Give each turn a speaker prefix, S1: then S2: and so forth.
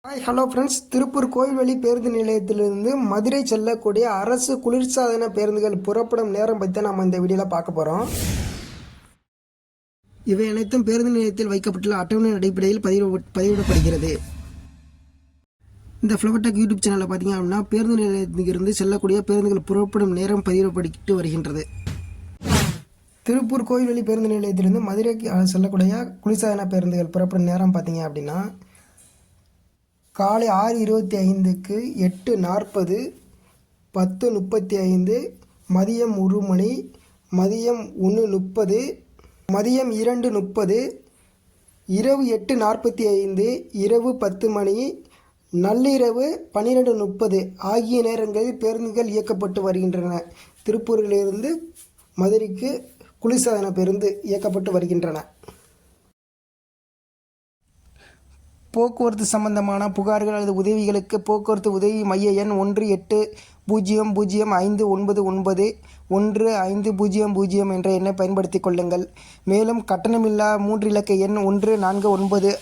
S1: Hi hello friends, Tiruppur Kovilveli பேருந்து நிலையத்திலிருந்து மதுரை செல்லக்கூடிய அரசு குளிர்சாதன பேருந்துகள் புறப்படும் நேரம் பற்றி நம்ம இந்த வீடியோவில் பார்க்க போகிறோம். இவை அனைத்தும் பேருந்து நிலையத்தில் வைக்கப்பட்டுள்ள அட்டவணை அடிப்படையில் பதிவிடப்படுகிறது. இந்த ஃப்ளவர்டெக் யூடியூப் சேனலில் பார்த்தீங்க அப்படின்னா பேருந்து நிலையத்திலிருந்து செல்லக்கூடிய பேருந்துகள் புறப்படும் நேரம் பதிவிடப்பட்டு வருகின்றது. திருப்பூர் கோயில்வெளி பேருந்து நிலையத்திலிருந்து மதுரைக்கு செல்லக்கூடிய குளிர்சாதன பேருந்துகள் புறப்படும் நேரம் பார்த்தீங்க அப்படின்னா காலை 6:25க்கு 8:40, 10:35, மதியம் 1 மணி, மதியம் 1:30, மதியம் 2:30, இரவு 8:45, இரவு 10 மணி, நள்ளிரவு 12:30 ஆகிய நேரங்களில் பேருந்துகள் இயக்கப்பட்டு வருகின்றன. திருப்பூரிலிருந்து மதுரைக்கு குளிர்சாதன பேருந்து இயக்கப்பட்டு வருகின்றன. போக்குவரத்து சம்பந்தமான புகார்கள் அல்லது உதவிகளுக்கு போக்குவரத்து உதவி மைய எண் 1805991500 என்ற எண்ணை பயன்படுத்திக் கொள்ளுங்கள். மேலும் கட்டணமில்லா 3 இலக்க எண் 149